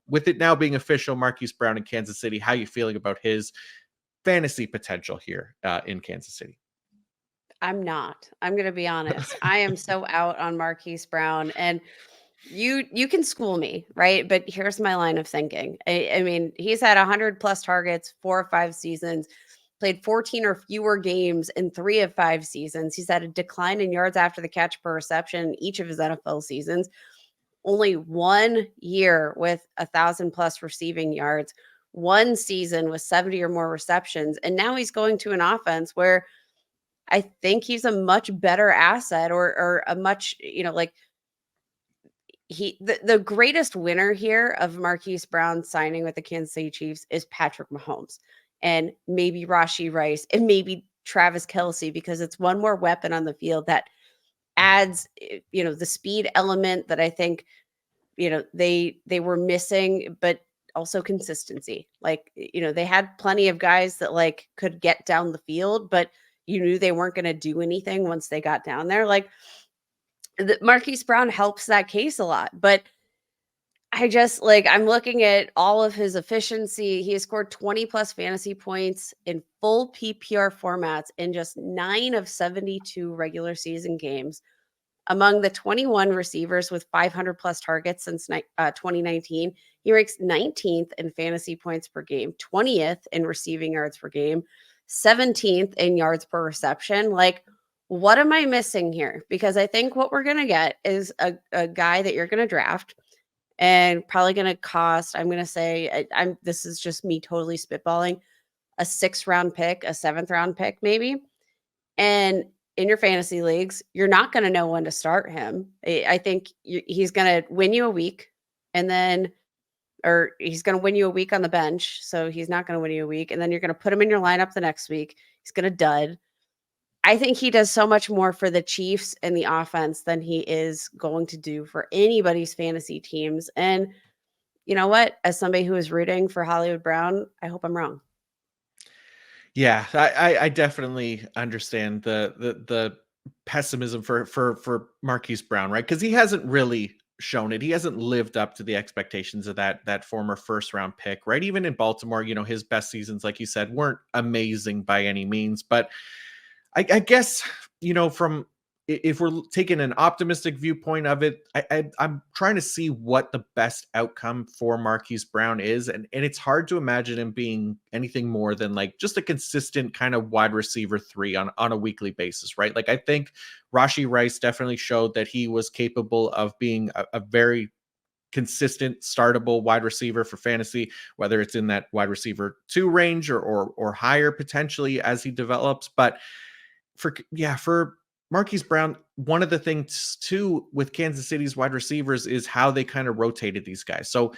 with it now being official, Marquise Brown in Kansas City, how you feeling about his fantasy potential here in Kansas City? I'm not. I'm gonna be honest. I am so out on Marquise Brown, and you can school me, right? But here's my line of thinking. I mean, he's had 100 plus targets, 4 or 5 seasons, played 14 or fewer games in 3 of 5 seasons. He's had a decline in yards after the catch per reception in each of his NFL seasons. Only 1 year with 1,000 plus receiving yards, 1 season with 70 or more receptions, and now he's going to an offense where I think he's a much better asset, or a much, like, the greatest winner here of Marquise Brown signing with the Kansas City Chiefs is Patrick Mahomes, and maybe Rashi Rice, and maybe Travis Kelsey, because it's one more weapon on the field that adds, the speed element that I think, they were missing, but also consistency. Like, they had plenty of guys that like could get down the field, but you knew they weren't going to do anything once they got down there. Like, Marquise Brown helps that case a lot, but I just like, I'm looking at all of his efficiency. He has scored 20 plus fantasy points in full PPR formats in just 9 of 72 regular season games. Among the 21 receivers with 500 plus targets since 2019, he ranks 19th in fantasy points per game, 20th in receiving yards per game, 17th in yards per reception. Like, what am I missing here? Because I think what we're going to get is a guy that you're going to draft and probably going to cost, I'm going to say, this is just me totally spitballing, a 6th round pick, a 7th round pick, maybe. And in your fantasy leagues, you're not going to know when to start him. I think he's going to win you a week, and then, or he's going to win you a week on the bench. So he's not going to win you a week. And then you're going to put him in your lineup the next week. He's going to dud. I think he does so much more for the Chiefs and the offense than he is going to do for anybody's fantasy teams. And you know what? As somebody who is rooting for Hollywood Brown, I hope I'm wrong. Yeah, I definitely understand the pessimism for Marquise Brown, right? Because he hasn't really shown it. He hasn't lived up to the expectations of that former 1st round pick, right? Even in Baltimore, his best seasons, like you said, weren't amazing by any means. But I guess, from if we're taking an optimistic viewpoint of it, I'm trying to see what the best outcome for Marquise Brown is. And it's hard to imagine him being anything more than like just a consistent kind of wide receiver 3 on a weekly basis, right? Like, I think Rashi Rice definitely showed that he was capable of being a very consistent startable wide receiver for fantasy, whether it's in that wide receiver 2 range or higher potentially as he develops. But for Marquise Brown, one of the things too with Kansas City's wide receivers is how they kind of rotated these guys. So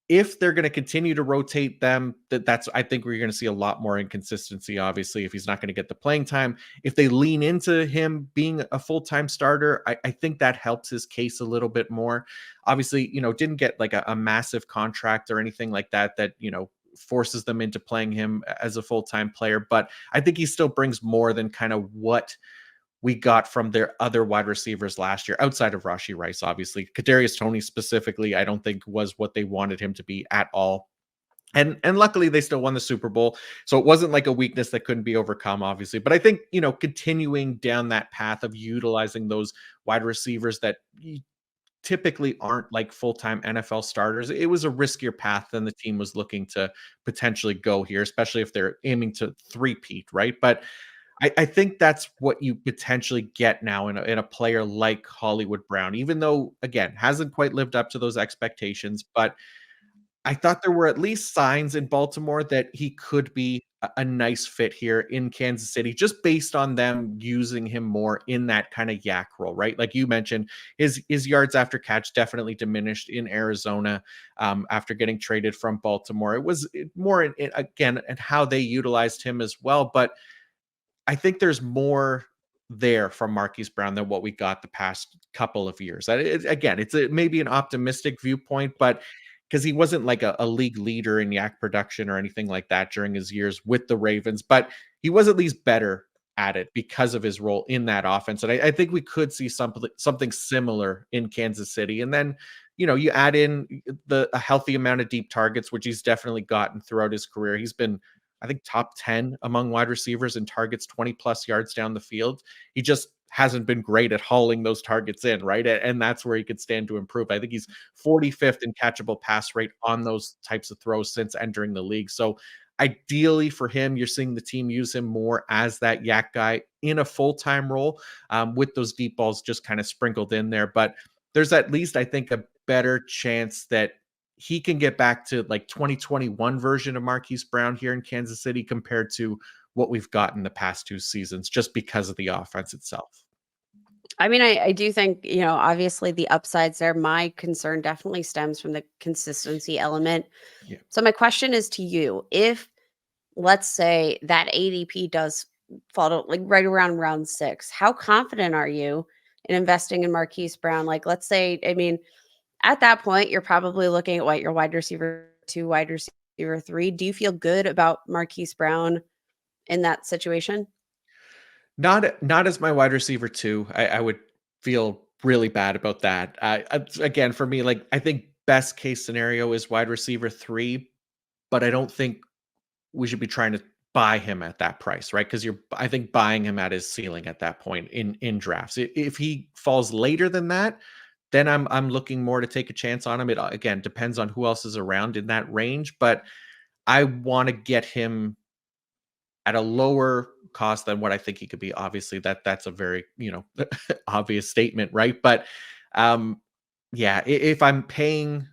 if they're going to continue to rotate them, I think we're going to see a lot more inconsistency, obviously, if he's not going to get the playing time. If they lean into him being a full-time starter, I think that helps his case a little bit more. Obviously, didn't get like a massive contract or anything like that, forces them into playing him as a full-time player. But I think he still brings more than kind of what we got from their other wide receivers last year, outside of Rashi Rice, obviously. Kadarius Toney specifically, I don't think was what they wanted him to be at all. And luckily they still won the Super Bowl. So it wasn't like a weakness that couldn't be overcome, obviously. But I think, continuing down that path of utilizing those wide receivers that typically aren't like full-time NFL starters, it was a riskier path than the team was looking to potentially go here, especially if they're aiming to three-peat, right? But I think that's what you potentially get now in a player like Hollywood Brown, even though, again, hasn't quite lived up to those expectations. But I thought there were at least signs in Baltimore that he could be a nice fit here in Kansas City, just based on them using him more in that kind of yak role, right? Like you mentioned, his yards after catch definitely diminished in Arizona after getting traded from Baltimore. It was more again and how they utilized him as well, but I think there's more there from Marquise Brown than what we got the past couple of years. Again, it's maybe an optimistic viewpoint, but because he wasn't like a league leader in yak production or anything like that during his years with the Ravens, but he was at least better at it because of his role in that offense. And I think we could see something similar in Kansas City. And then, you add in a healthy amount of deep targets, which he's definitely gotten throughout his career. He's been, I think, top 10 among wide receivers in targets 20 plus yards down the field. He just hasn't been great at hauling those targets in, right? And that's where he could stand to improve. I think he's 45th in catchable pass rate on those types of throws since entering the league. So ideally for him, you're seeing the team use him more as that yak guy in a full-time role, with those deep balls just kind of sprinkled in there. But there's at least, I think, a better chance that he can get back to like 2021 version of Marquise Brown here in Kansas City compared to what we've gotten the past 2 seasons, just because of the offense itself. I mean, I do think, obviously the upsides there. My concern definitely stems from the consistency element. Yeah. So my question is to you, if let's say that ADP does fall to like right around round 6, how confident are you in investing in Marquise Brown? Like, let's say, I mean, at that point, you're probably looking at what your wide receiver 2, wide receiver 3. Do you feel good about Marquise Brown in that situation? Not as my wide receiver too. I would feel really bad about that. Again, for me, like I think best case scenario is wide receiver 3, but I don't think we should be trying to buy him at that price, right? Because I think buying him at his ceiling at that point in drafts. If he falls later than that, then I'm looking more to take a chance on him. It again depends on who else is around in that range, but I want to get him at a lower cost than what I think he could be. Obviously, that's a very, obvious statement, right? But yeah, if I'm paying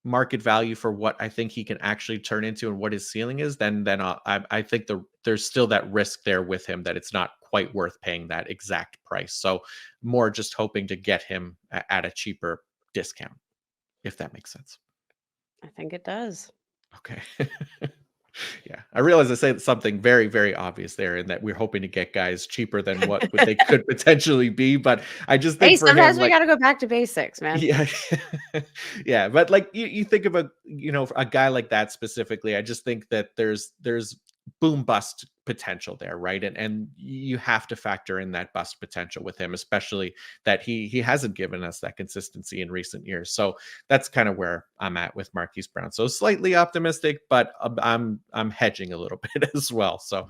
market value for what I think he can actually turn into and what his ceiling is, then I think there's still that risk there with him that it's not quite worth paying that exact price. So more just hoping to get him at a cheaper discount, if that makes sense. I think it does. Okay. Yeah, I realize I said something very, very obvious there, in that we're hoping to get guys cheaper than what they could potentially be. But I just Hey, think for him, sometimes we like, gotta go back to basics, man. yeah, yeah, but like you think about a guy like that specifically, I just think that there's boom bust potential there, right? And you have to factor in that bust potential with him, especially that he hasn't given us that consistency in recent years. So that's kind of where I'm at with Marquise Brown. So slightly optimistic, but I'm hedging a little bit as well. So